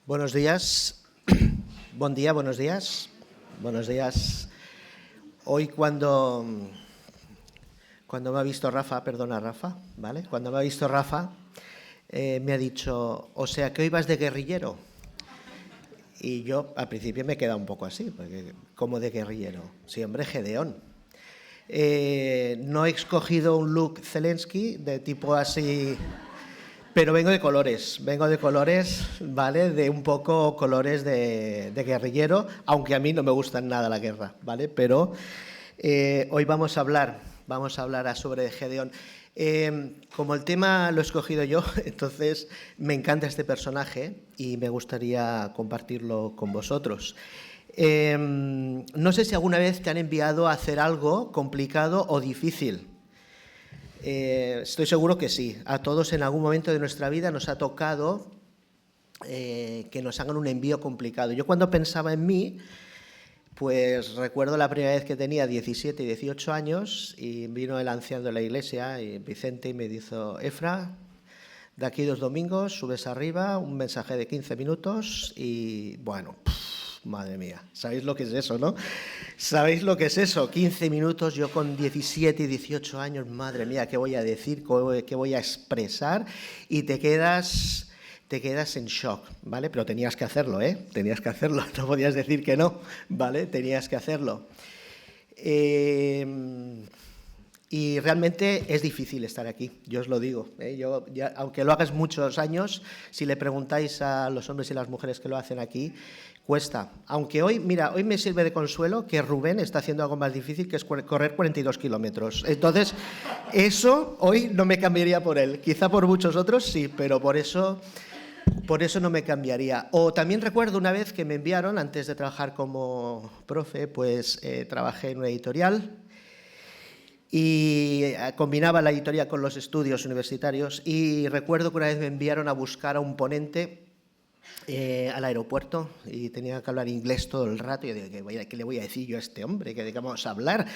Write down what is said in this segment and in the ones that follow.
Buenos días, buen día, buenos días, buenos días. Hoy cuando me ha visto Rafa, perdona Rafa, ¿vale? Cuando me ha visto Rafa, me ha dicho, o sea que hoy vas de guerrillero. Y yo al principio me he quedado un poco así, porque ¿cómo de guerrillero? Sí, hombre, Gedeón. No he escogido un look Zelensky de tipo así... Pero vengo de colores, ¿vale? De un poco colores de guerrillero, aunque a mí no me gustan nada la guerra, ¿vale? Pero hoy vamos a hablar sobre Gedeón. Como el tema lo he escogido yo, entonces me encanta este personaje y me gustaría compartirlo con vosotros. No sé si alguna vez te han enviado a hacer algo complicado o difícil. Estoy seguro que sí. A todos en algún momento de nuestra vida nos ha tocado que nos hagan un envío complicado. Yo cuando pensaba en mí, pues recuerdo la primera vez que tenía 17 y 18 años y vino el anciano de la iglesia, Vicente, y me dijo, Efra, de aquí 2 domingos subes arriba, un mensaje de 15 minutos y bueno... Madre mía, ¿sabéis lo que es eso, no? ¿Sabéis lo que es eso? 15 minutos, yo con 17 y 18 años, madre mía, ¿qué voy a decir? ¿Qué voy a expresar? Y te quedas en shock, ¿vale? Pero tenías que hacerlo, ¿eh? Tenías que hacerlo, no podías decir que no, ¿vale? Tenías que hacerlo. Y realmente es difícil estar aquí, yo os lo digo. Aunque lo hagas muchos años, si le preguntáis a los hombres y las mujeres que lo hacen aquí, cuesta. Aunque hoy me sirve de consuelo que Rubén está haciendo algo más difícil, que es correr 42 kilómetros. Entonces, eso hoy no me cambiaría por él. Quizá por muchos otros sí, pero por eso no me cambiaría. O también recuerdo una vez que me enviaron, antes de trabajar como profe, pues trabajé en una editorial y combinaba la editorial con los estudios universitarios y recuerdo que una vez me enviaron a buscar a un ponente al aeropuerto y tenía que hablar inglés todo el rato. Y yo digo, ¿qué le voy a decir yo a este hombre? ¿Qué vamos a hablar?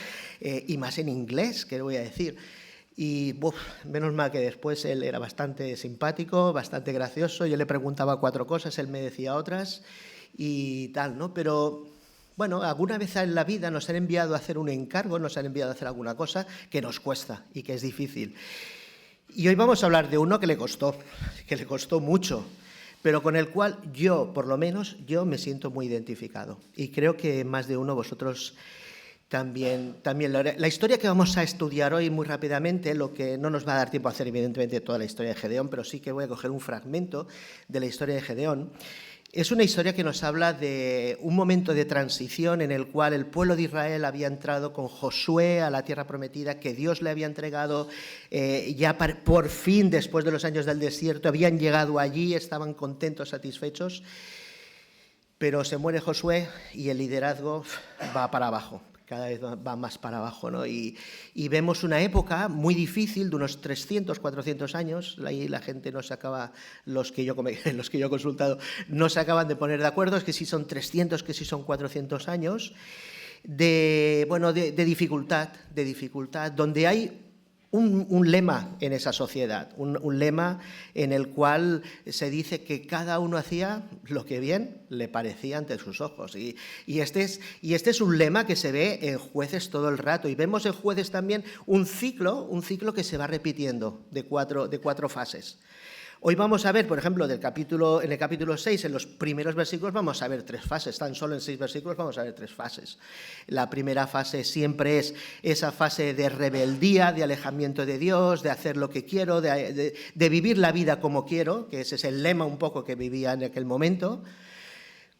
Y más en inglés, ¿qué le voy a decir? Y menos mal que después él era bastante simpático, bastante gracioso. Yo le preguntaba 4 cosas, él me decía otras y tal, ¿no? Pero bueno, alguna vez en la vida nos han enviado a hacer un encargo, nos han enviado a hacer alguna cosa que nos cuesta y que es difícil. Y hoy vamos a hablar de uno que le costó mucho, pero con el cual yo, por lo menos, yo me siento muy identificado. Y creo que más de uno vosotros también lo haré. La historia que vamos a estudiar hoy muy rápidamente, lo que no nos va a dar tiempo a hacer evidentemente toda la historia de Gedeón, pero sí que voy a coger un fragmento de la historia de Gedeón. Es una historia que nos habla de un momento de transición en el cual el pueblo de Israel había entrado con Josué a la tierra prometida que Dios le había entregado, ya por fin, después de los años del desierto, habían llegado allí, estaban contentos, satisfechos, pero se muere Josué y el liderazgo va para abajo. Cada vez va más para abajo, ¿no? Y vemos una época muy difícil de unos 300, 400 años. Ahí la gente no se acaba, los que yo he consultado, no se acaban de poner de acuerdo, es que si son 300, que si son 400 años, de dificultad, donde hay un lema en esa sociedad, un lema en el cual se dice que cada uno hacía lo que bien le parecía ante sus ojos. Y este es un lema que se ve en Jueces todo el rato. Y vemos en Jueces también un ciclo que se va repitiendo de cuatro fases. Hoy vamos a ver, por ejemplo, en el capítulo 6, en los primeros versículos, vamos a ver 3 fases. Tan solo en 6 versículos vamos a ver 3 fases. La primera fase siempre es esa fase de rebeldía, de alejamiento de Dios, de hacer lo que quiero, de vivir la vida como quiero, que ese es el lema un poco que vivía en aquel momento.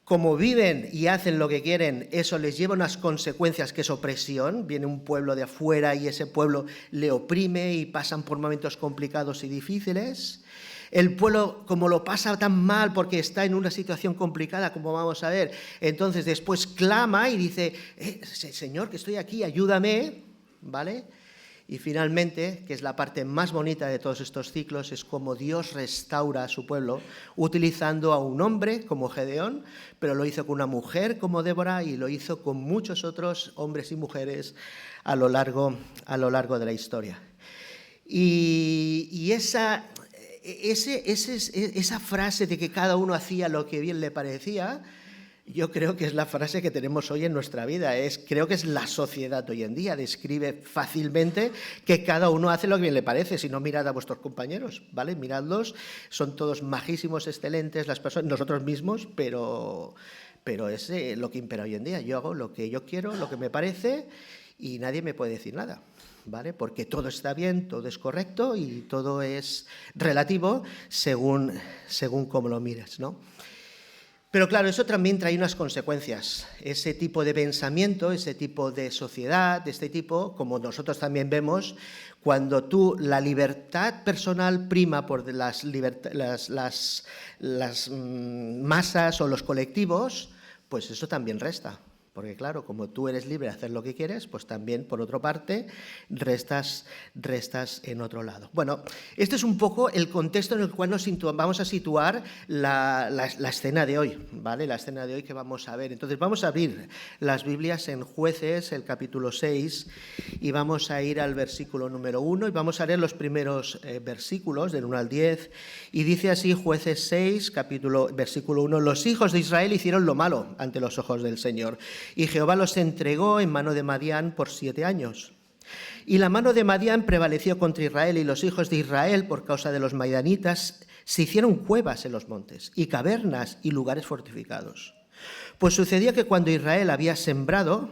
Como viven y hacen lo que quieren, eso les lleva unas consecuencias que es opresión. Viene un pueblo de afuera y ese pueblo le oprime y pasan por momentos complicados y difíciles. El pueblo, como lo pasa tan mal porque está en una situación complicada, como vamos a ver, entonces después clama y dice, Señor, que estoy aquí, ayúdame, ¿vale? Y finalmente, que es la parte más bonita de todos estos ciclos, es como Dios restaura a su pueblo, utilizando a un hombre como Gedeón, pero lo hizo con una mujer como Débora y lo hizo con muchos otros hombres y mujeres a lo largo de la historia. Y esa frase de que cada uno hacía lo que bien le parecía, yo creo que es la frase que tenemos hoy en nuestra vida. Creo que es la sociedad hoy en día. Describe fácilmente que cada uno hace lo que bien le parece. Si no, mirad a vuestros compañeros, ¿vale? Miradlos, son todos majísimos, excelentes, las personas, nosotros mismos, pero es lo que impera hoy en día. Yo hago lo que yo quiero, lo que me parece, y nadie me puede decir nada, ¿vale? Porque todo está bien, todo es correcto y todo es relativo según cómo lo mires, ¿no? Pero claro, eso también trae unas consecuencias. Ese tipo de pensamiento, ese tipo de sociedad, de este tipo, como nosotros también vemos, cuando la libertad personal prima por las masas o los colectivos, pues eso también resta. Porque claro, como tú eres libre de hacer lo que quieres, pues también, por otra parte, restas en otro lado. Bueno, este es un poco el contexto en el cual vamos a situar la escena de hoy, ¿vale? La escena de hoy que vamos a ver. Entonces, vamos a abrir las Biblias en Jueces, el capítulo 6, y vamos a ir al versículo número 1, y vamos a leer los primeros versículos, del 1 al 10, y dice así, Jueces 6, versículo 1, los hijos de Israel hicieron lo malo ante los ojos del Señor, y Jehová los entregó en mano de Madián por 7 años. Y la mano de Madián prevaleció contra Israel, y los hijos de Israel, por causa de los madianitas, se hicieron cuevas en los montes, y cavernas y lugares fortificados. Pues sucedía que cuando Israel había sembrado,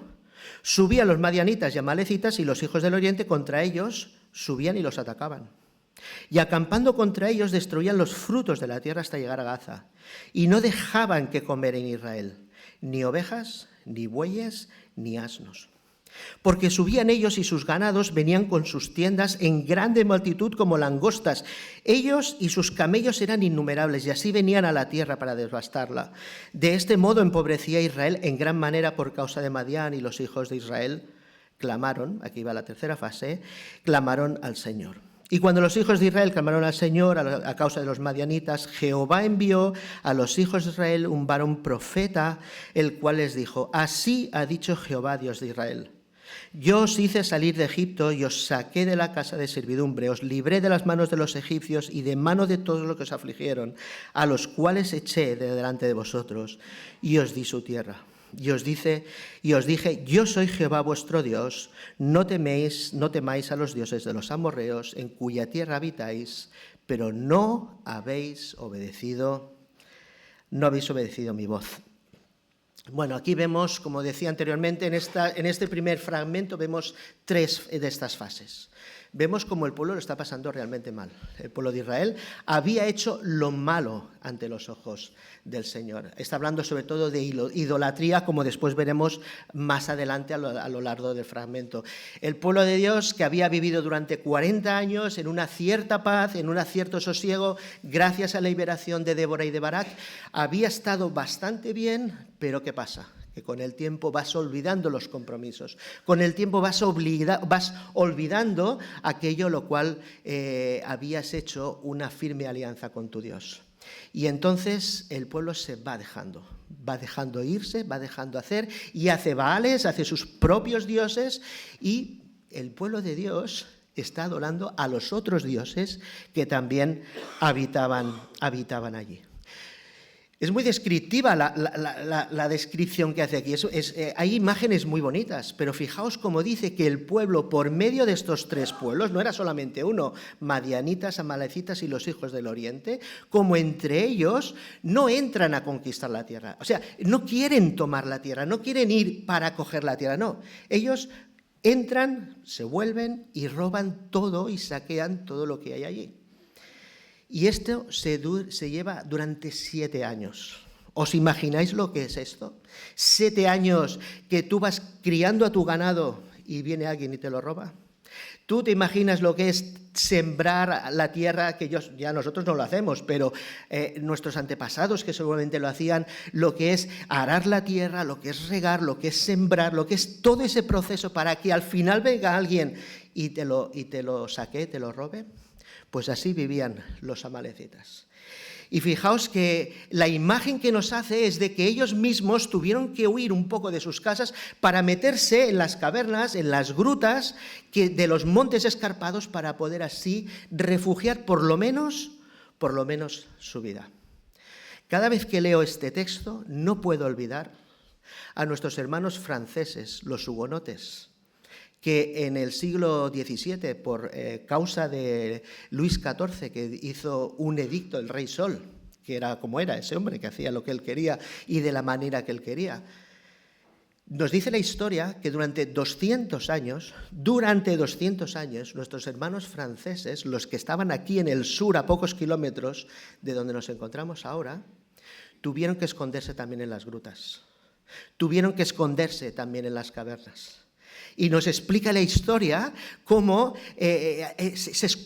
subían los madianitas y amalecitas, y los hijos del oriente contra ellos subían y los atacaban. Y acampando contra ellos destruían los frutos de la tierra hasta llegar a Gaza, y no dejaban que comer en Israel, ni ovejas, ni bueyes, ni asnos. Porque subían ellos y sus ganados venían con sus tiendas en grande multitud como langostas. Ellos y sus camellos eran innumerables y así venían a la tierra para devastarla. De este modo empobrecía Israel en gran manera por causa de Madián, y los hijos de Israel clamaron, aquí va la tercera fase, clamaron al Señor. Y cuando los hijos de Israel clamaron al Señor a causa de los madianitas, Jehová envió a los hijos de Israel un varón profeta, el cual les dijo, así ha dicho Jehová, Dios de Israel, yo os hice salir de Egipto y os saqué de la casa de servidumbre, os libré de las manos de los egipcios y de mano de todos los que os afligieron, a los cuales eché de delante de vosotros, y os di su tierra. Y os dije, yo soy Jehová vuestro Dios, no temáis a los dioses de los amorreos, en cuya tierra habitáis, pero no habéis obedecido mi voz. Bueno, aquí vemos, como decía anteriormente, en este primer fragmento vemos 3 de estas fases. Vemos cómo el pueblo lo está pasando realmente mal. El pueblo de Israel había hecho lo malo ante los ojos del Señor. Está hablando sobre todo de idolatría, como después veremos más adelante a lo largo del fragmento. El pueblo de Dios, que había vivido durante 40 años en una cierta paz, en un cierto sosiego, gracias a la liberación de Débora y de Barak, había estado bastante bien, pero ¿qué pasa? Que con el tiempo vas olvidando los compromisos, con el tiempo vas olvidando aquello lo cual habías hecho una firme alianza con tu Dios. Y entonces el pueblo se va dejando irse, va dejando hacer, y hace baales, hace sus propios dioses, y el pueblo de Dios está adorando a los otros dioses que también habitaban allí. Es muy descriptiva la descripción que hace aquí. Hay imágenes muy bonitas, pero fijaos cómo dice que el pueblo, por medio de estos 3 pueblos, no era solamente uno, madianitas, amalecitas y los hijos del oriente, como entre ellos no entran a conquistar la tierra. O sea, no quieren tomar la tierra, no quieren ir para coger la tierra, no. Ellos entran, se vuelven y roban todo y saquean todo lo que hay allí. Y esto se lleva durante 7 años. ¿Os imagináis lo que es esto? 7 años que tú vas criando a tu ganado y viene alguien y te lo roba. ¿Tú te imaginas lo que es sembrar la tierra, que ya nosotros no lo hacemos, pero nuestros antepasados que seguramente lo hacían, lo que es arar la tierra, lo que es regar, lo que es sembrar, lo que es todo ese proceso para que al final venga alguien y te lo saque, te lo robe? Pues así vivían los amalecitas. Y fijaos que la imagen que nos hace es de que ellos mismos tuvieron que huir un poco de sus casas para meterse en las cavernas, en las grutas de los montes escarpados, para poder así refugiar por lo menos por lo menos su vida. Cada vez que leo este texto no puedo olvidar a nuestros hermanos franceses, los hugonotes, que en el siglo XVII, por causa de Luis XIV, que hizo un edicto, el rey Sol, que era como era ese hombre, que hacía lo que él quería y de la manera que él quería, nos dice la historia que durante 200 años, nuestros hermanos franceses, los que estaban aquí en el sur, a pocos kilómetros de donde nos encontramos ahora, tuvieron que esconderse también en las grutas, tuvieron que esconderse también en las cavernas. Y nos explica la historia cómo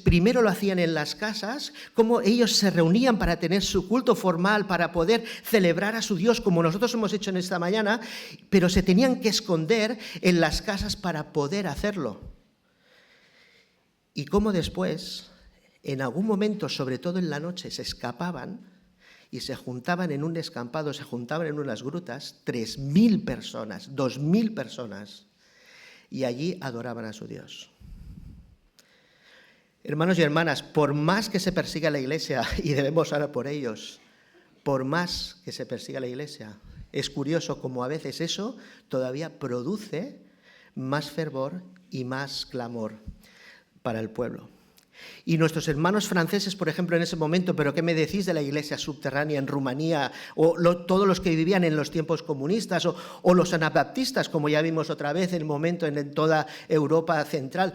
primero lo hacían en las casas, cómo ellos se reunían para tener su culto formal, para poder celebrar a su Dios, como nosotros hemos hecho en esta mañana, pero se tenían que esconder en las casas para poder hacerlo. Y cómo después, en algún momento, sobre todo en la noche, se escapaban y se juntaban en un descampado, se juntaban en unas grutas, 3.000 personas, 2.000 personas, y allí adoraban a su Dios. Hermanos y hermanas, por más que se persiga la Iglesia, y debemos orar por ellos, por más que se persiga la Iglesia, es curioso cómo a veces eso todavía produce más fervor y más clamor para el pueblo. Y nuestros hermanos franceses, por ejemplo, en ese momento, ¿pero qué me decís de la iglesia subterránea en Rumanía? O todos los que vivían en los tiempos comunistas, o los anabaptistas, como ya vimos otra vez en el momento en toda Europa central.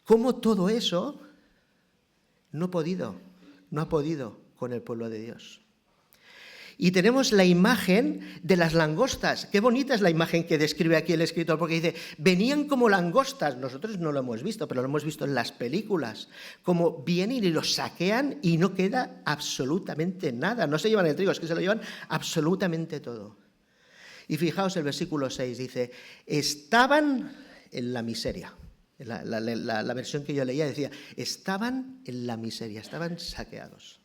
¿Cómo todo eso no ha podido con el pueblo de Dios? Y tenemos la imagen de las langostas. Qué bonita es la imagen que describe aquí el escritor, porque dice, venían como langostas. Nosotros no lo hemos visto, pero lo hemos visto en las películas. Como vienen y los saquean y no queda absolutamente nada. No se llevan el trigo, es que se lo llevan absolutamente todo. Y fijaos el versículo 6, dice, estaban en la miseria. La versión que yo leía decía, estaban en la miseria, estaban saqueados.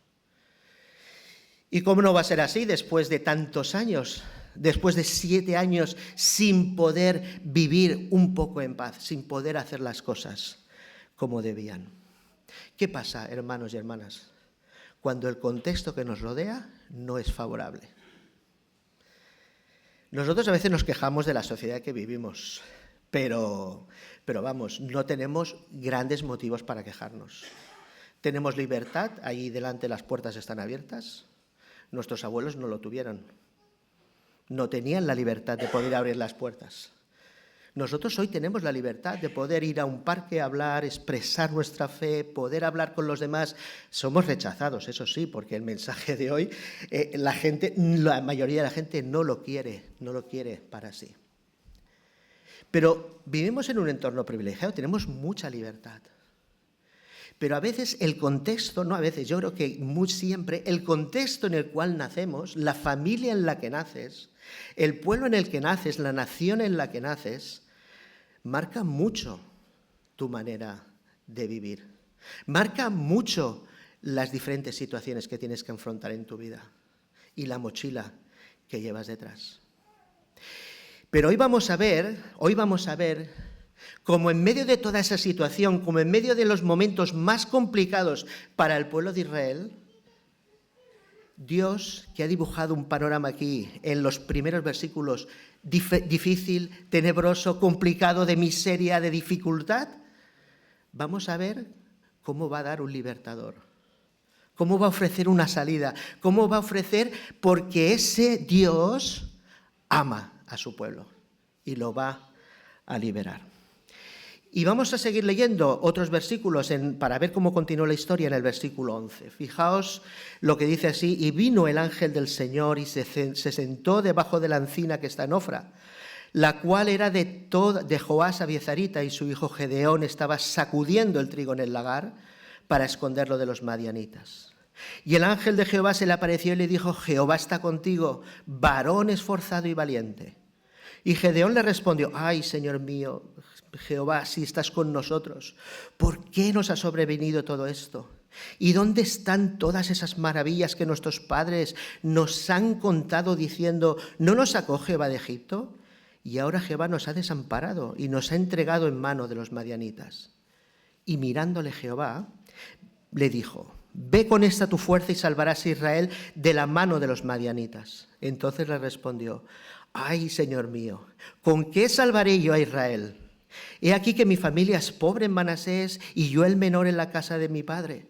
¿Y cómo no va a ser así después de tantos años, después de 7 años sin poder vivir un poco en paz, sin poder hacer las cosas como debían? ¿Qué pasa, hermanos y hermanas, cuando el contexto que nos rodea no es favorable? Nosotros a veces nos quejamos de la sociedad que vivimos, pero vamos, no tenemos grandes motivos para quejarnos. Tenemos libertad, ahí delante las puertas están abiertas. Nuestros abuelos no lo tuvieron, no tenían la libertad de poder abrir las puertas. Nosotros hoy tenemos la libertad de poder ir a un parque, hablar, expresar nuestra fe, poder hablar con los demás. Somos rechazados, eso sí, porque el mensaje de hoy, la mayoría de la gente no lo quiere para sí. Pero vivimos en un entorno privilegiado, tenemos mucha libertad. Pero a veces el contexto, no a veces, yo creo que muy siempre, el contexto en el cual nacemos, la familia en la que naces, el pueblo en el que naces, la nación en la que naces, marca mucho tu manera de vivir. Marca mucho las diferentes situaciones que tienes que afrontar en tu vida y la mochila que llevas detrás. Pero hoy vamos a ver como en medio de toda esa situación, como en medio de los momentos más complicados para el pueblo de Israel, Dios, que ha dibujado un panorama aquí en los primeros versículos, difícil, tenebroso, complicado, de miseria, de dificultad, vamos a ver cómo va a dar un libertador, cómo va a ofrecer una salida, cómo va a ofrecer, porque ese Dios ama a su pueblo y lo va a liberar. Y vamos a seguir leyendo otros versículos para ver cómo continúa la historia en el versículo 11. Fijaos lo que dice así, y vino el ángel del Señor y se sentó debajo de la encina que está en Ofra, la cual era de Joás abiezarita, y su hijo Gedeón estaba sacudiendo el trigo en el lagar para esconderlo de los madianitas. Y el ángel de Jehová se le apareció y le dijo, Jehová está contigo, varón esforzado y valiente. Y Gedeón le respondió, ay, Señor mío, Jehová, si estás con nosotros, ¿por qué nos ha sobrevenido todo esto? ¿Y dónde están todas esas maravillas que nuestros padres nos han contado diciendo, ¿no nos sacó Jehová de Egipto? Y ahora Jehová nos ha desamparado y nos ha entregado en mano de los madianitas. Y mirándole Jehová, le dijo, ve con esta tu fuerza y salvarás a Israel de la mano de los madianitas. Entonces le respondió: ay, Señor mío, ¿con qué salvaré yo a Israel? He aquí que mi familia es pobre en Manasés y yo el menor en la casa de mi padre.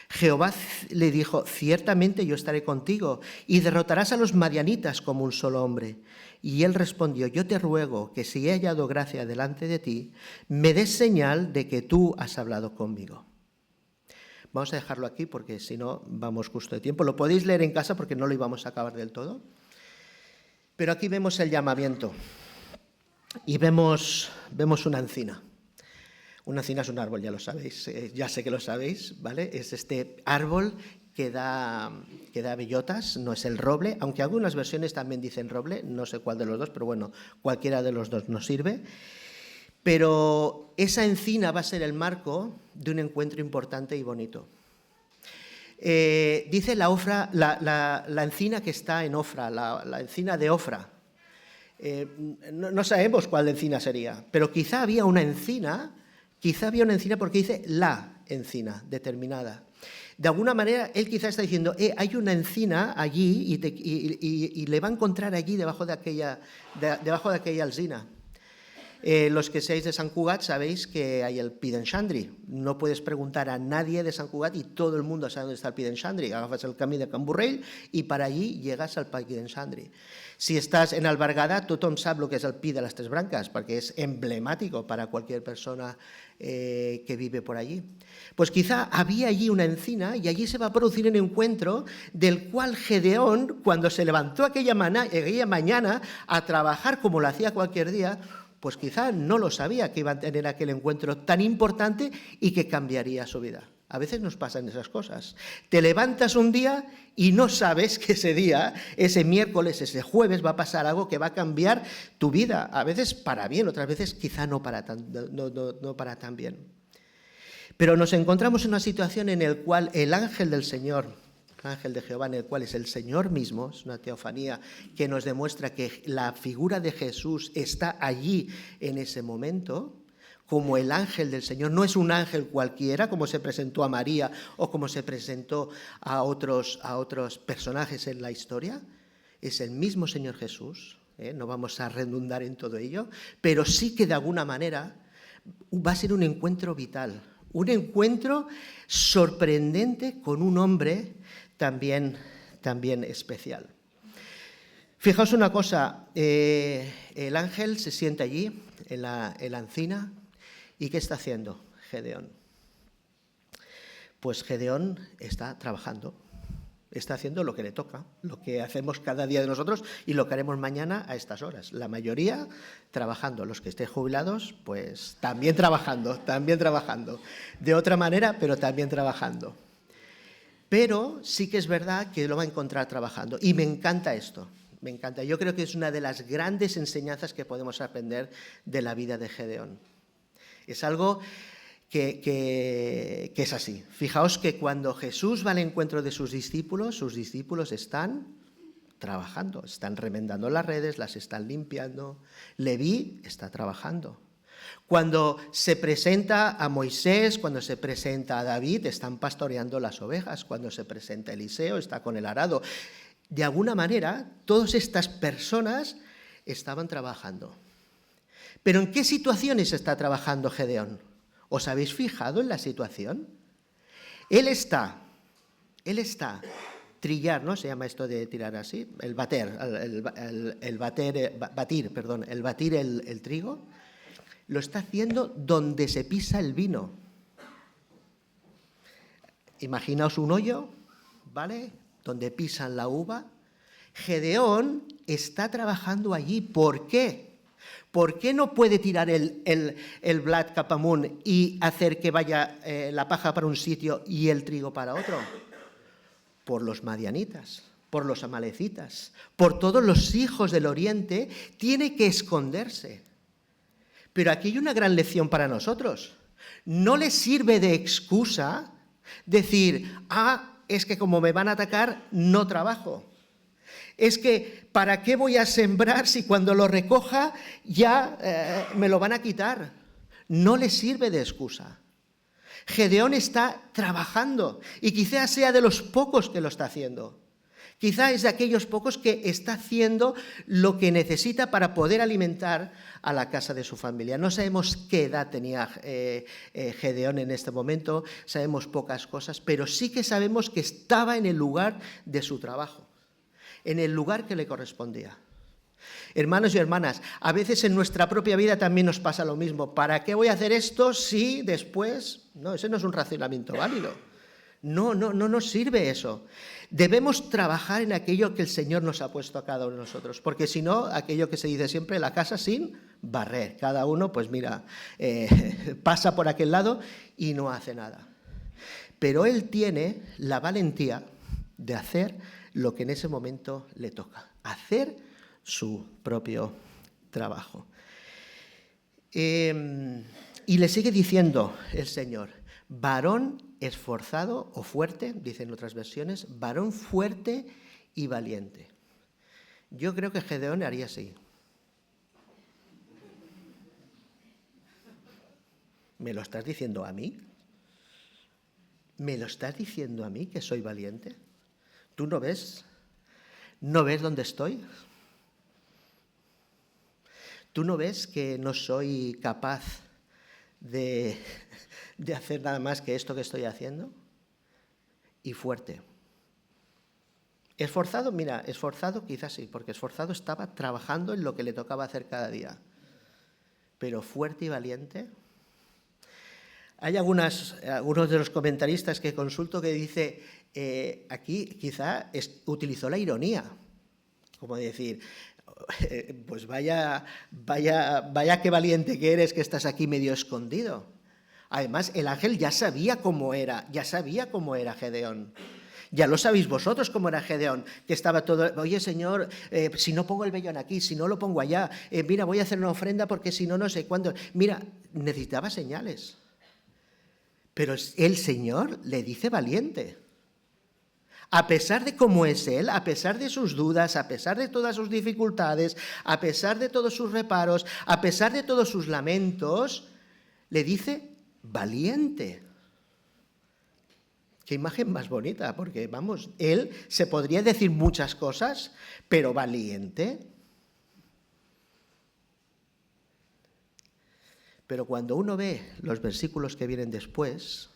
Jehová le dijo: ciertamente yo estaré contigo y derrotarás a los madianitas como un solo hombre. Y él respondió: yo te ruego que si he hallado gracia delante de ti, me des señal de que tú has hablado conmigo. Vamos a dejarlo aquí porque si no vamos justo de tiempo. Lo podéis leer en casa porque no lo íbamos a acabar del todo. Pero aquí vemos el llamamiento y vemos una encina. Una encina es un árbol, ya lo sabéis, ya sé que lo sabéis, ¿vale? Es este árbol que da bellotas, no es el roble, aunque algunas versiones también dicen roble, no sé cuál de los dos, pero bueno, cualquiera de los dos nos sirve. Pero esa encina va a ser el marco de un encuentro importante y bonito. Dice la encina que está en Ofra, la encina de Ofra. No sabemos cuál encina sería, pero quizá había una encina porque dice la encina determinada. De alguna manera, él quizá está diciendo: hay una encina allí y le va a encontrar allí debajo de aquella alzina. Los que seáis de Sant Cugat sabéis que hay el Pi d'en Xandri. No puedes preguntar a nadie de Sant Cugat y todo el mundo sabe dónde está el Pi d'en Xandri. Agafas el camí de Can Borrell y para allí llegas al Pi d'en Xandri. Si estàs en Albergada, tothom sap el que és el Pi de les Tres Branques, perquè és emblemático para cualquier persona que vive por allí. Pues quizá había allí una encina y allí se va a producir un encuentro del cual Gedeón, cuando se levantó aquella mañana a trabajar como lo hacía cualquier día, pues quizá no lo sabía que iba a tener aquel encuentro tan importante y que cambiaría su vida. A veces nos pasan esas cosas. Te levantas un día y no sabes que ese día, ese miércoles, ese jueves, va a pasar algo que va a cambiar tu vida. A veces para bien, otras veces quizá no para tan bien. Pero nos encontramos en una situación en la cual el ángel del Señor, el ángel de Jehová, en el cual es el Señor mismo, es una teofanía que nos demuestra que la figura de Jesús está allí en ese momento, como el ángel del Señor. No es un ángel cualquiera, como se presentó a María o como se presentó a otros personajes en la historia. Es el mismo Señor Jesús, no vamos a redundar en todo ello, pero sí que de alguna manera va a ser un encuentro vital, un encuentro sorprendente con un hombre también especial. Fijaos una cosa, el ángel se sienta allí en la encina. ¿Y qué está haciendo Gedeón? Pues Gedeón está trabajando, está haciendo lo que le toca, lo que hacemos cada día de nosotros y lo que haremos mañana a estas horas. La mayoría trabajando, los que estén jubilados, pues también trabajando, de otra manera, pero también trabajando. Pero sí que es verdad que lo va a encontrar trabajando y me encanta esto. Me encanta. Yo creo que es una de las grandes enseñanzas que podemos aprender de la vida de Gedeón. Es algo que es así. Fijaos que cuando Jesús va al encuentro de sus discípulos están trabajando, están remendando las redes, las están limpiando. Leví está trabajando. Cuando se presenta a Moisés, cuando se presenta a David, están pastoreando las ovejas. Cuando se presenta a Eliseo, está con el arado. De alguna manera, todas estas personas estaban trabajando. ¿Pero en qué situaciones está trabajando Gedeón? ¿Os habéis fijado en la situación? Él está, trillar, ¿no? Se llama esto de tirar así, el batir el trigo, lo está haciendo donde se pisa el vino. Imaginaos un hoyo, ¿vale?, donde pisan la uva. Gedeón está trabajando allí. ¿Por qué? ¿Por qué no puede tirar el blat cap amunt y hacer que vaya la paja para un sitio y el trigo para otro? Por los madianitas, por los amalecitas, por todos los hijos del oriente, tiene que esconderse. Pero aquí hay una gran lección para nosotros. No le sirve de excusa decir: es que como me van a atacar, no trabajo. Es que, ¿para qué voy a sembrar si cuando lo recoja ya me lo van a quitar? No le sirve de excusa. Gedeón está trabajando y quizás sea de los pocos que lo está haciendo. Quizá es de aquellos pocos que está haciendo lo que necesita para poder alimentar a la casa de su familia. No sabemos qué edad tenía Gedeón en este momento, sabemos pocas cosas, pero sí que sabemos que estaba en el lugar de su trabajo, en el lugar que le correspondía. Hermanos y hermanas, a veces en nuestra propia vida también nos pasa lo mismo. ¿Para qué voy a hacer esto si después? No, ese no es un razonamiento válido. No nos sirve eso. Debemos trabajar en aquello que el Señor nos ha puesto a cada uno de nosotros, porque si no, aquello que se dice siempre, la casa sin barrer. Cada uno, pues mira, pasa por aquel lado y no hace nada. Pero él tiene la valentía de hacer lo que en ese momento le toca, hacer su propio trabajo. Y le sigue diciendo el Señor, varón esforzado o fuerte, dicen otras versiones, varón fuerte y valiente. Yo creo que Gedeón haría así. ¿Me lo estás diciendo a mí? ¿Me lo estás diciendo a mí que soy valiente? ¿Tú no ves? ¿No ves dónde estoy? ¿Tú no ves que no soy capaz de hacer nada más que esto que estoy haciendo? Y fuerte. ¿Esforzado? Mira, esforzado quizás sí, porque esforzado estaba trabajando en lo que le tocaba hacer cada día. Pero fuerte y valiente. Hay algunos de los comentaristas que consulto que dice, aquí quizá utilizó la ironía, como decir, pues vaya qué valiente que eres que estás aquí medio escondido. Además, el ángel ya sabía cómo era Gedeón. Ya lo sabéis vosotros cómo era Gedeón, que estaba todo, oye Señor, si no pongo el vellón aquí, si no lo pongo allá, mira, voy a hacer una ofrenda porque si no, no sé cuándo. Mira, necesitaba señales. Pero el Señor le dice valiente. A pesar de cómo es él, a pesar de sus dudas, a pesar de todas sus dificultades, a pesar de todos sus reparos, a pesar de todos sus lamentos, le dice valiente. Qué imagen más bonita, porque vamos, él se podría decir muchas cosas, pero valiente. Pero cuando uno ve los versículos que vienen después,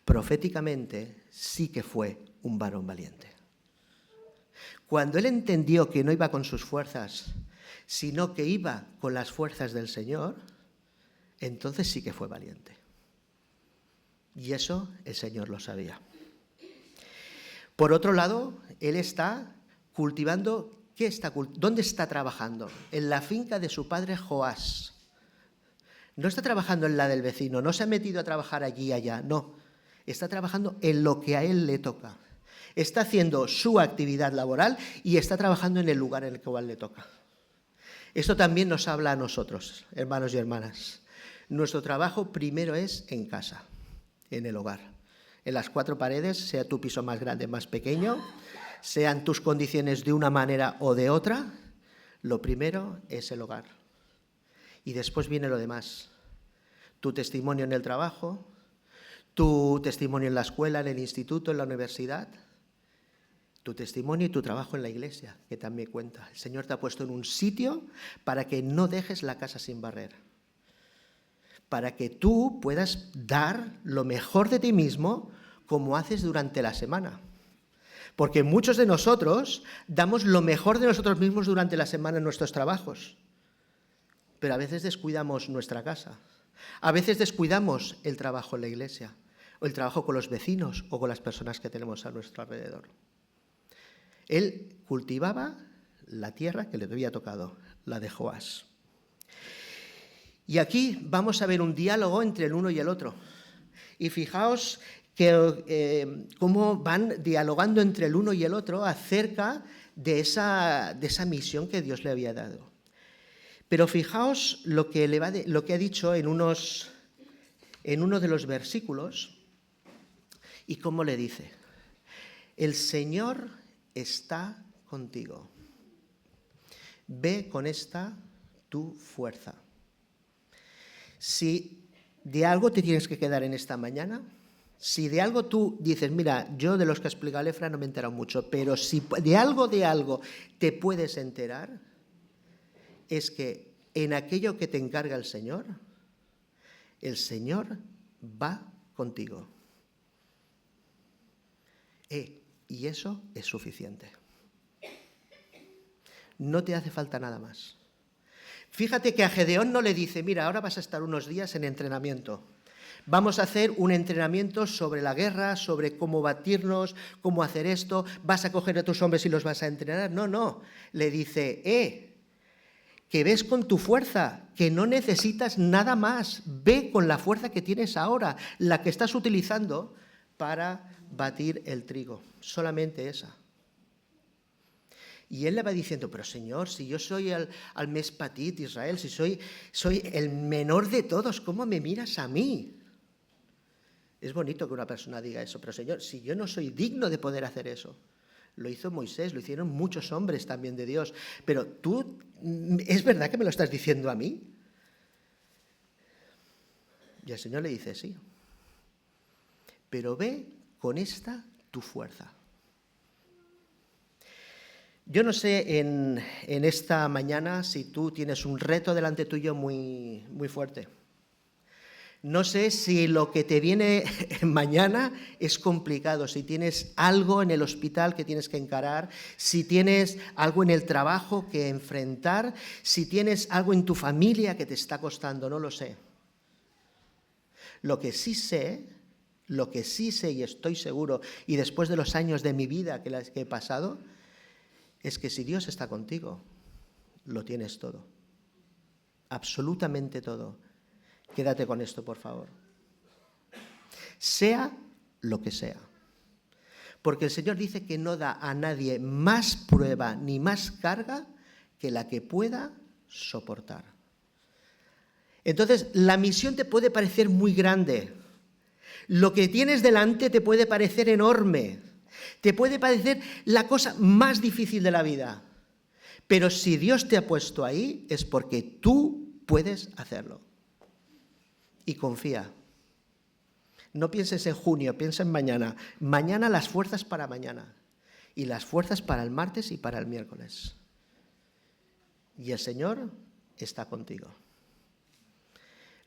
proféticamente sí que fue un varón valiente. Cuando él entendió que no iba con sus fuerzas, sino que iba con las fuerzas del Señor, entonces sí que fue valiente. Y eso el Señor lo sabía. Por otro lado, él está cultivando, ¿dónde está trabajando? En la finca de su padre Joás. No está trabajando en la del vecino, no se ha metido a trabajar allí y allá, no. Está trabajando en lo que a él le toca. Está haciendo su actividad laboral y está trabajando en el lugar en el cual le toca. Esto también nos habla a nosotros, hermanos y hermanas. Nuestro trabajo primero es en casa, en el hogar. En las cuatro paredes, sea tu piso más grande, más pequeño, sean tus condiciones de una manera o de otra, lo primero es el hogar. Y después viene lo demás. Tu testimonio en el trabajo, tu testimonio en la escuela, en el instituto, en la universidad, tu testimonio y tu trabajo en la iglesia, que también cuenta. El Señor te ha puesto en un sitio para que no dejes la casa sin barrer, para que tú puedas dar lo mejor de ti mismo como haces durante la semana. Porque muchos de nosotros damos lo mejor de nosotros mismos durante la semana en nuestros trabajos, pero a veces descuidamos nuestra casa, a veces descuidamos el trabajo en la iglesia, o el trabajo con los vecinos o con las personas que tenemos a nuestro alrededor. Él cultivaba la tierra que le había tocado, la de Joás. Y aquí vamos a ver un diálogo entre el uno y el otro. Y fijaos que, cómo van dialogando entre el uno y el otro acerca de esa misión que Dios le había dado. Pero fijaos lo que ha dicho en uno de los versículos y cómo le dice: el Señor está contigo. Ve con esta tu fuerza. Si ¿De algo te tienes que quedar en esta mañana? Si de algo tú dices, mira, yo de los que ha explicado el Efra no me he enterado mucho, pero si de algo te puedes enterar, es que en aquello que te encarga el Señor va contigo. Y eso es suficiente. No te hace falta nada más. Fíjate que a Gedeón no le dice, mira, ahora vas a estar unos días en entrenamiento. Vamos a hacer un entrenamiento sobre la guerra, sobre cómo batirnos, cómo hacer esto, vas a coger a tus hombres y los vas a entrenar. No, le dice, que ves con tu fuerza, que no necesitas nada más, ve con la fuerza que tienes ahora, la que estás utilizando para batir el trigo, solamente esa. Y él le va diciendo, pero Señor, si yo soy al mes patit Israel, si soy el menor de todos, ¿cómo me miras a mí? Es bonito que una persona diga eso, pero Señor, si yo no soy digno de poder hacer eso. Lo hizo Moisés, lo hicieron muchos hombres también de Dios. Pero tú, ¿es verdad que me lo estás diciendo a mí? Y el Señor le dice, sí. Pero ve con esta tu fuerza. Yo no sé en esta mañana si tú tienes un reto delante tuyo muy, muy fuerte. No sé si lo que te viene mañana es complicado, si tienes algo en el hospital que tienes que encarar, si tienes algo en el trabajo que enfrentar, si tienes algo en tu familia que te está costando, no lo sé. Lo que sí sé y estoy seguro, y después de los años de mi vida que he pasado, es que si Dios está contigo, lo tienes todo, absolutamente todo. Quédate con esto, por favor. Sea lo que sea. Porque el Señor dice que no da a nadie más prueba ni más carga que la que pueda soportar. Entonces, la misión te puede parecer muy grande. Lo que tienes delante te puede parecer enorme. Te puede parecer la cosa más difícil de la vida. Pero si Dios te ha puesto ahí, es porque tú puedes hacerlo. Y confía. No pienses en junio, piensa en mañana. Mañana las fuerzas para mañana. Y las fuerzas para el martes y para el miércoles. Y el Señor está contigo.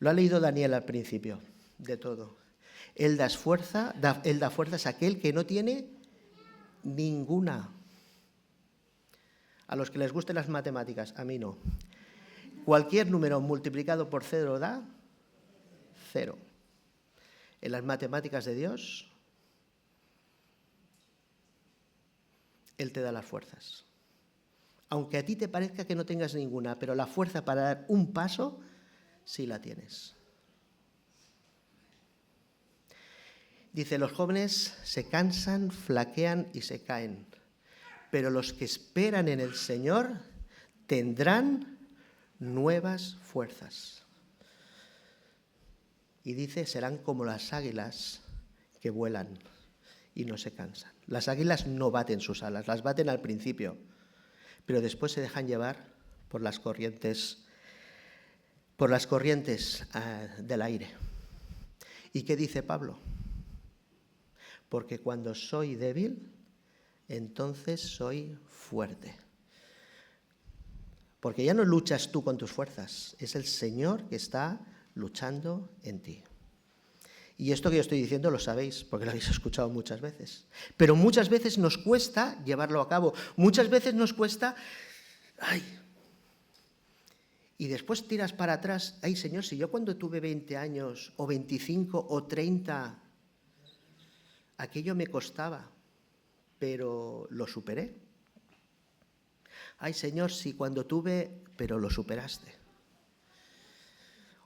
Lo ha leído Daniel al principio de todo. Él da fuerzas a aquel que no tiene ninguna. A los que les gusten las matemáticas, a mí no. Cualquier número multiplicado por 0 da 0. En las matemáticas de Dios, Él te da las fuerzas. Aunque a ti te parezca que no tengas ninguna, pero la fuerza para dar un paso, sí la tienes. Dice, los jóvenes se cansan, flaquean y se caen, pero los que esperan en el Señor tendrán nuevas fuerzas. Y dice, serán como las águilas que vuelan y no se cansan. Las águilas no baten sus alas, las baten al principio, pero después se dejan llevar por las corrientes del aire. ¿Y qué dice Pablo? Porque cuando soy débil, entonces soy fuerte. Porque ya no luchas tú con tus fuerzas, es el Señor que está luchando en ti. Y esto que yo estoy diciendo lo sabéis, porque lo habéis escuchado muchas veces. Pero muchas veces nos cuesta llevarlo a cabo. Muchas veces nos cuesta, y después tiras para atrás, Señor, si yo cuando tuve 20 años, o 25, o 30, aquello me costaba, pero lo superé. Señor, si cuando tuve, pero lo superaste.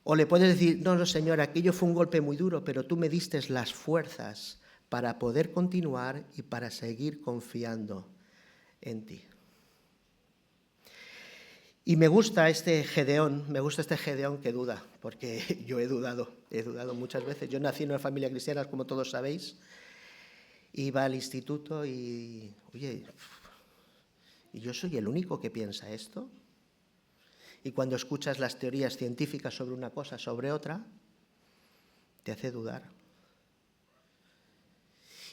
O le puedes decir, no, Señor, aquello fue un golpe muy duro, pero tú me diste las fuerzas para poder continuar y para seguir confiando en ti. Y me gusta este Gedeón que duda, porque yo he dudado muchas veces. Yo nací en una familia cristiana, como todos sabéis, iba al instituto y, ¿y yo soy el único que piensa esto? Y cuando escuchas las teorías científicas sobre una cosa, sobre otra, te hace dudar.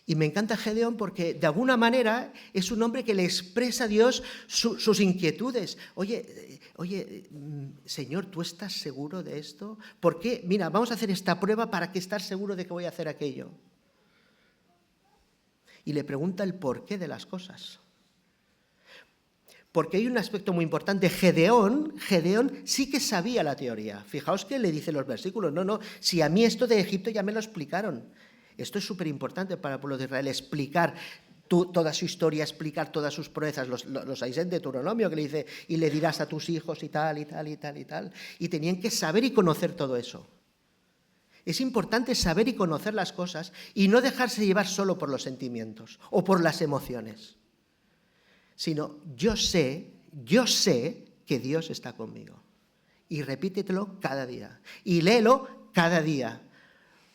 Y me encanta Gedeón porque de alguna manera es un hombre que le expresa a Dios sus inquietudes. Oye, Señor, ¿tú estás seguro de esto? ¿Por qué? Mira, vamos a hacer esta prueba para que estar seguro de que voy a hacer aquello. Y le pregunta el porqué de las cosas. Porque hay un aspecto muy importante. Gedeón sí que sabía la teoría. Fijaos que le dice los versículos. No, si a mí esto de Egipto ya me lo explicaron. Esto es súper importante para el pueblo de Israel, explicar toda su historia, explicar todas sus proezas. Los hay en Deuteronomio que le dice, y le dirás a tus hijos y tal, y tal, y tal, y tal. Y tenían que saber y conocer todo eso. Es importante saber y conocer las cosas y no dejarse llevar solo por los sentimientos o por las emociones. Sino, yo sé que Dios está conmigo. Y repítetelo cada día. Y léelo cada día.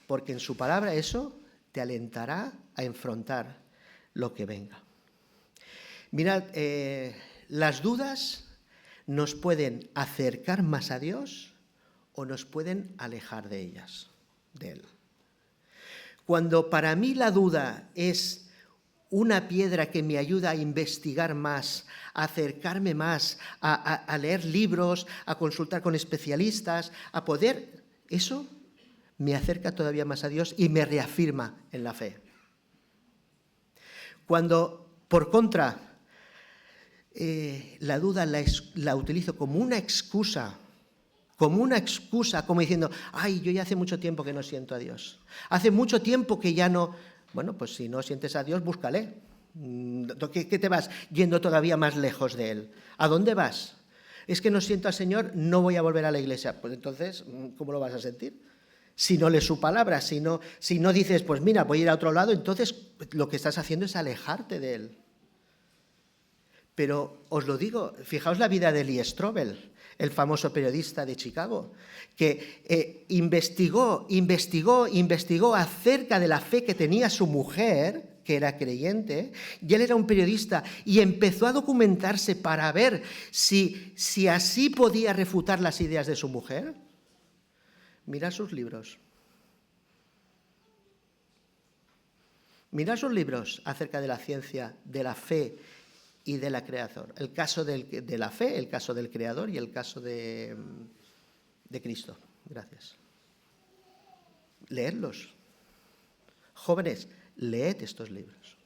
Porque en su palabra eso te alentará a enfrentar lo que venga. Mirad, las dudas nos pueden acercar más a Dios o nos pueden alejar de Él. Cuando para mí la duda es una piedra que me ayuda a investigar más, a acercarme más, a leer libros, a consultar con especialistas, a poder, eso me acerca todavía más a Dios y me reafirma en la fe. Cuando, por contra, la duda la utilizo como una excusa, como diciendo, ay, yo ya hace mucho tiempo que no siento a Dios. Hace mucho tiempo que ya no. Bueno, pues si no sientes a Dios, búscale. ¿Qué te vas yendo todavía más lejos de Él? ¿A dónde vas? Es que no siento al Señor, no voy a volver a la iglesia. Pues entonces, ¿cómo lo vas a sentir? Si no lees su palabra, si no dices, pues mira, voy a ir a otro lado, entonces lo que estás haciendo es alejarte de Él. Pero os lo digo, fijaos la vida de Lee Strobel, el famoso periodista de Chicago, que investigó acerca de la fe que tenía su mujer, que era creyente, y él era un periodista, y empezó a documentarse para ver si así podía refutar las ideas de su mujer. Mirad sus libros. Mirad sus libros acerca de la ciencia, de la fe y de la creación. El caso de la fe, el caso del Creador y el caso de Cristo. Gracias. Leedlos. Jóvenes, leed estos libros.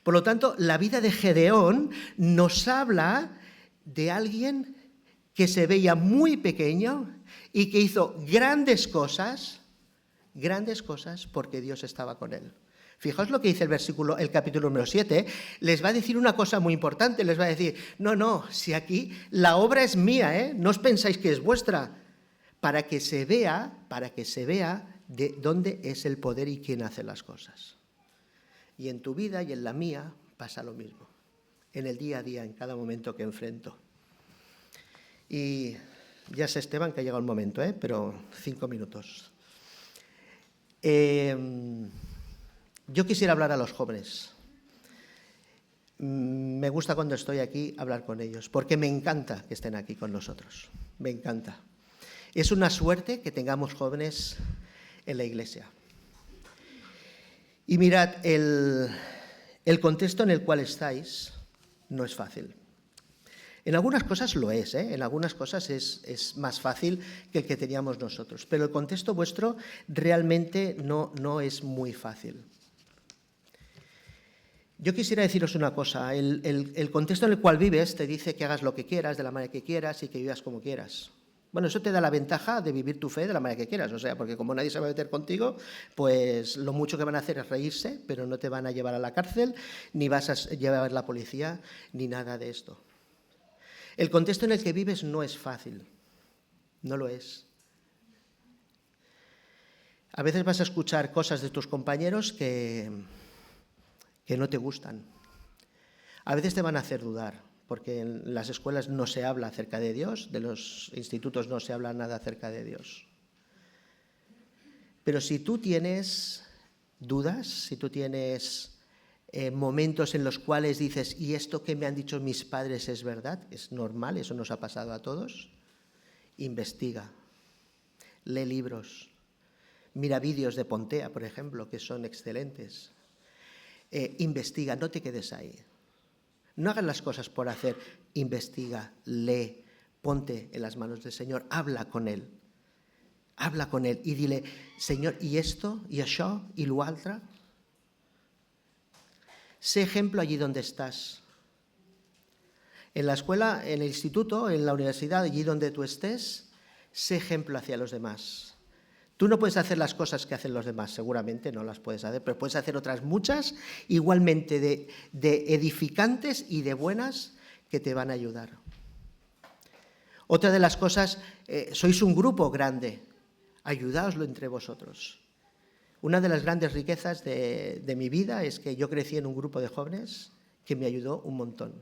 Por lo tanto, la vida de Gedeón nos habla de alguien que se veía muy pequeño y que hizo grandes cosas porque Dios estaba con él. Fijaos lo que dice el capítulo número 7, les va a decir una cosa muy importante, les va a decir, no, si aquí la obra es mía, no os pensáis que es vuestra, para que se vea de dónde es el poder y quién hace las cosas. Y en tu vida y en la mía pasa lo mismo, en el día a día, en cada momento que enfrento. Y ya sé, Esteban, que ha llegado el momento, pero 5 minutos. Yo quisiera hablar a los jóvenes. Me gusta cuando estoy aquí hablar con ellos, porque me encanta que estén aquí con nosotros. Me encanta. Es una suerte que tengamos jóvenes en la iglesia. Y mirad, el contexto en el cual estáis no es fácil. En algunas cosas lo es, en algunas cosas es más fácil que el que teníamos nosotros, pero el contexto vuestro realmente no es muy fácil. Yo quisiera deciros una cosa, el contexto en el cual vives te dice que hagas lo que quieras, de la manera que quieras y que vivas como quieras. Bueno, eso te da la ventaja de vivir tu fe de la manera que quieras, o sea, porque como nadie se va a meter contigo, pues lo mucho que van a hacer es reírse, pero no te van a llevar a la cárcel, ni vas a llevar a la policía, ni nada de esto. El contexto en el que vives no es fácil, no lo es. A veces vas a escuchar cosas de tus compañeros que no te gustan. A veces te van a hacer dudar, porque en las escuelas no se habla acerca de Dios, de los institutos no se habla nada acerca de Dios. Pero si tú tienes dudas, si tú tienes momentos en los cuales dices, ¿y esto que me han dicho mis padres es verdad? Es normal, eso nos ha pasado a todos. Investiga, lee libros, Mira vídeos de Pontea, por ejemplo, que son excelentes. Investiga, no te quedes ahí. No hagas las cosas por hacer. Investiga, lee, ponte en las manos del Señor, habla con Él. Habla con Él y dile, Señor, ¿y esto? ¿Y això? ¿Y lo altra? Sé ejemplo allí donde estás. En la escuela, en el instituto, en la universidad, allí donde tú estés, sé ejemplo hacia los demás. Tú no puedes hacer las cosas que hacen los demás, seguramente no las puedes hacer, pero puedes hacer otras muchas, igualmente de edificantes y de buenas, que te van a ayudar. Otra de las cosas, sois un grupo grande, ayudaoslo entre vosotros. Una de las grandes riquezas de mi vida es que yo crecí en un grupo de jóvenes que me ayudó un montón.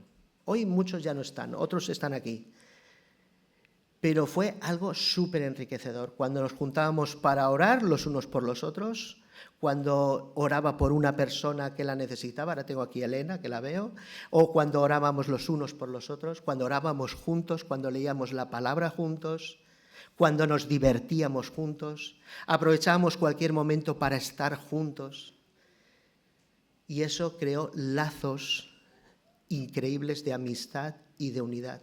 Hoy muchos ya no están, otros están aquí. Pero fue algo súper enriquecedor. Cuando nos juntábamos para orar los unos por los otros, cuando oraba por una persona que la necesitaba, ahora tengo aquí a Elena, que la veo, o cuando orábamos los unos por los otros, cuando orábamos juntos, cuando leíamos la palabra juntos, cuando nos divertíamos juntos, aprovechábamos cualquier momento para estar juntos. Y eso creó lazos increíbles de amistad y de unidad.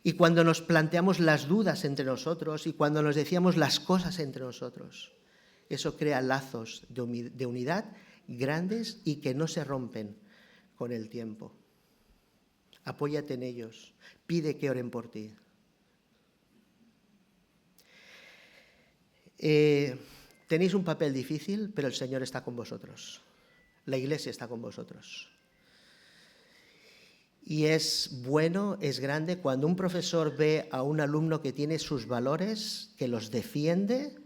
Y cuando nos planteamos las dudas entre nosotros y cuando nos decíamos las cosas entre nosotros, eso crea lazos de unidad grandes y que no se rompen con el tiempo. Apóyate en ellos, pide que oren por ti. Tenéis un papel difícil, pero el Señor está con vosotros. La Iglesia está con vosotros. Y es bueno, es grande, cuando un profesor ve a un alumno que tiene sus valores, que los defiende,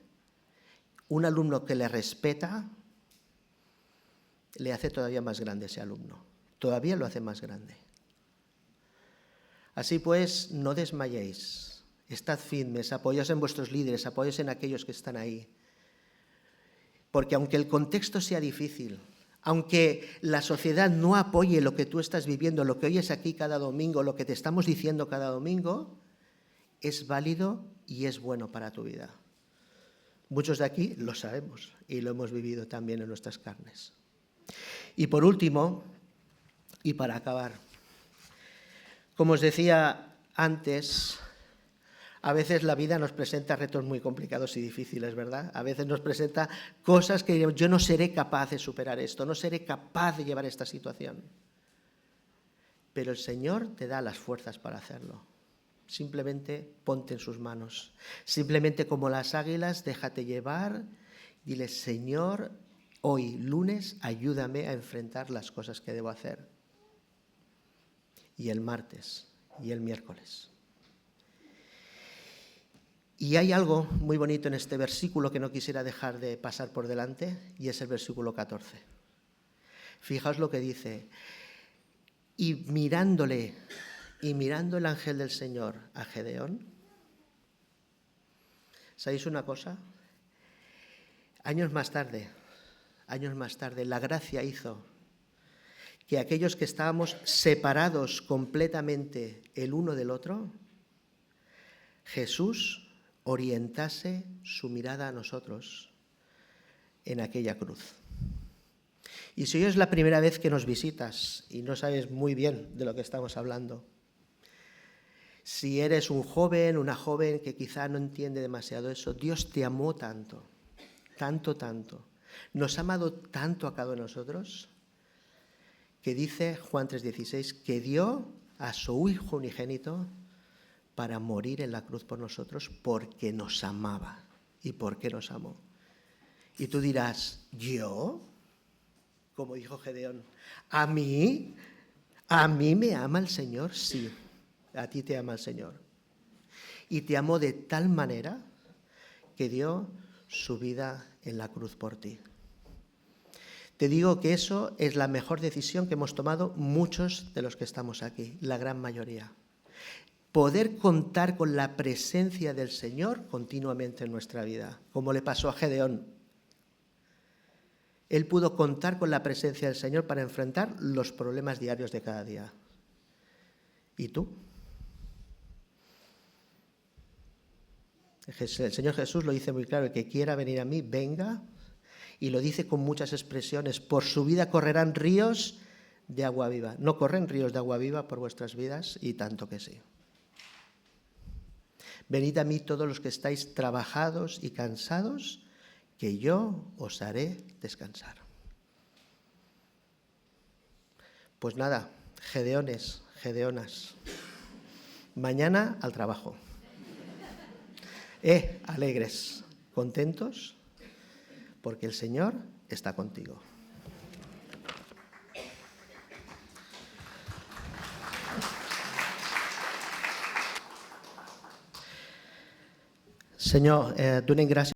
un alumno que le respeta, le hace todavía más grande ese alumno. Todavía lo hace más grande. Así pues, no desmayéis, estad firmes, apoyaos en vuestros líderes, apoyaos en aquellos que están ahí. Porque aunque el contexto sea difícil, aunque la sociedad no apoye lo que tú estás viviendo, lo que oyes aquí cada domingo, lo que te estamos diciendo cada domingo, es válido y es bueno para tu vida. Muchos de aquí lo sabemos y lo hemos vivido también en nuestras carnes. Y por último, y para acabar, como os decía antes, a veces la vida nos presenta retos muy complicados y difíciles, ¿verdad? A veces nos presenta cosas que yo no seré capaz de superar esto, no seré capaz de llevar esta situación. Pero el Señor te da las fuerzas para hacerlo. Simplemente ponte en sus manos. Simplemente como las águilas, déjate llevar. Dile, Señor, hoy, lunes, ayúdame a enfrentar las cosas que debo hacer. Y el martes, y el miércoles. Y hay algo muy bonito en este versículo que no quisiera dejar de pasar por delante, y es el versículo 14. Fijaos lo que dice. Y mirando el ángel del Señor a Gedeón, ¿sabéis una cosa? Años más tarde, la gracia hizo que aquellos que estábamos separados completamente el uno del otro, Jesús orientase su mirada a nosotros en aquella cruz. Y si hoy es la primera vez que nos visitas y no sabes muy bien de lo que estamos hablando, si eres un joven, una joven que quizá no entiende demasiado eso, Dios te amó tanto, tanto, tanto. Nos ha amado tanto a cada uno de nosotros que dice Juan 3:16 que dio a su Hijo unigénito para morir en la cruz por nosotros porque nos amaba. ¿Y por qué nos amó? Y tú dirás, ¿yo? Como dijo Gedeón, ¿a mí me ama el Señor? Sí, a ti te ama el Señor. Y te amó de tal manera que dio su vida en la cruz por ti. Te digo que eso es la mejor decisión que hemos tomado muchos de los que estamos aquí, la gran mayoría. Poder contar con la presencia del Señor continuamente en nuestra vida, como le pasó a Gedeón. Él pudo contar con la presencia del Señor para enfrentar los problemas diarios de cada día. ¿Y tú? El Señor Jesús lo dice muy claro, el que quiera venir a mí, venga, y lo dice con muchas expresiones, por su vida correrán ríos de agua viva. ¿No corren ríos de agua viva por vuestras vidas? Y tanto que sí. Venid a mí todos los que estáis trabajados y cansados, que yo os haré descansar. Pues nada, gedeones, gedeonas, mañana al trabajo. Alegres, contentos, porque el Señor está contigo. Senyor, donem gràcies